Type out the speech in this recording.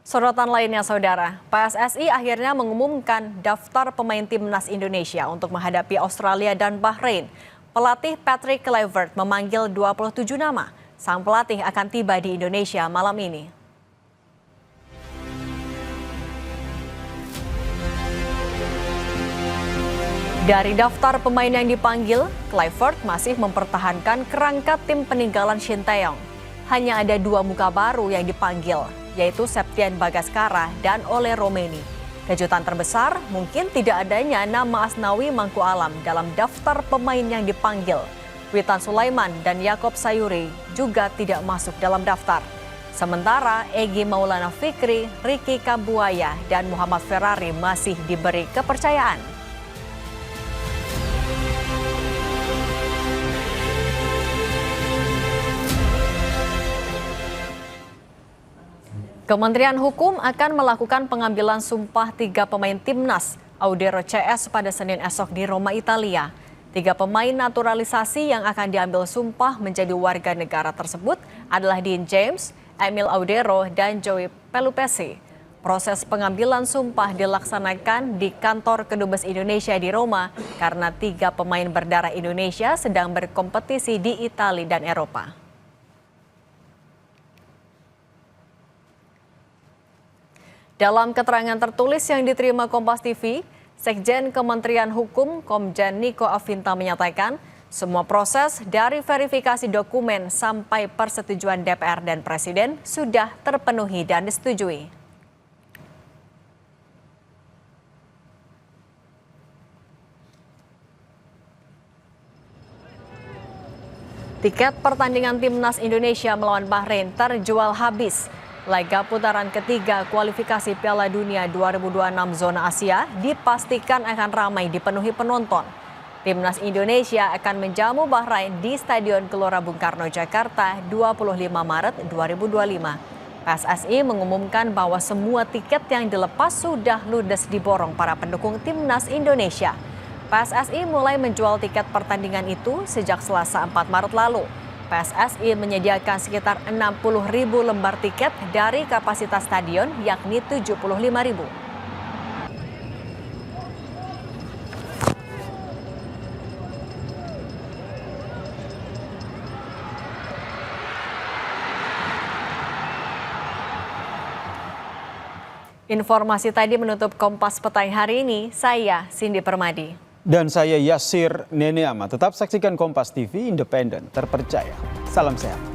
Sorotan lainnya, Saudara, PSSI akhirnya mengumumkan daftar pemain timnas Indonesia untuk menghadapi Australia dan Bahrain. Pelatih Patrick Kluivert memanggil 27 nama. Sang pelatih akan tiba di Indonesia malam ini. Dari daftar pemain yang dipanggil, Kluivert masih mempertahankan kerangka tim peninggalan Shin Tae-yong. Hanya ada dua muka baru yang dipanggil, yaitu Septian Bagaskara dan Ole Romeni. Kejutan terbesar mungkin tidak adanya nama Asnawi Mangku Alam dalam daftar pemain yang dipanggil. Witan Sulaiman dan Yakob Sayuri juga tidak masuk dalam daftar. Sementara Egy Maulana Fikri, Ricky Kambuaya, dan Muhammad Ferrari masih diberi kepercayaan. Kementerian Hukum akan melakukan pengambilan sumpah 3 pemain timnas Audero CS pada Senin esok di Roma, Italia. 3 pemain naturalisasi yang akan diambil sumpah menjadi warga negara tersebut adalah Dean James, Emil Audero, dan Joey Pelupesi. Proses pengambilan sumpah dilaksanakan di kantor Kedubes Indonesia di Roma karena 3 pemain berdarah Indonesia sedang berkompetisi di Italia dan Eropa. Dalam keterangan tertulis yang diterima Kompas TV, Sekjen Kementerian Hukum Komjen Niko Afinta menyatakan semua proses dari verifikasi dokumen sampai persetujuan DPR dan Presiden sudah terpenuhi dan disetujui. Tiket pertandingan timnas Indonesia melawan Bahrain terjual habis. Laga putaran ketiga kualifikasi Piala Dunia 2026 zona Asia dipastikan akan ramai dipenuhi penonton. Timnas Indonesia akan menjamu Bahrain di Stadion Gelora Bung Karno, Jakarta 25 Maret 2025. PSSI mengumumkan bahwa semua tiket yang dilepas sudah ludes diborong para pendukung timnas Indonesia. PSSI mulai menjual tiket pertandingan itu sejak Selasa 4 Maret lalu. PSSI menyediakan sekitar 60.000 lembar tiket dari kapasitas stadion yakni 75.000. Informasi tadi menutup Kompas Petang hari ini. Saya Cindy Permadi. Dan saya Yasir Neneama. Tetap saksikan Kompas TV, independen, terpercaya. Salam sehat.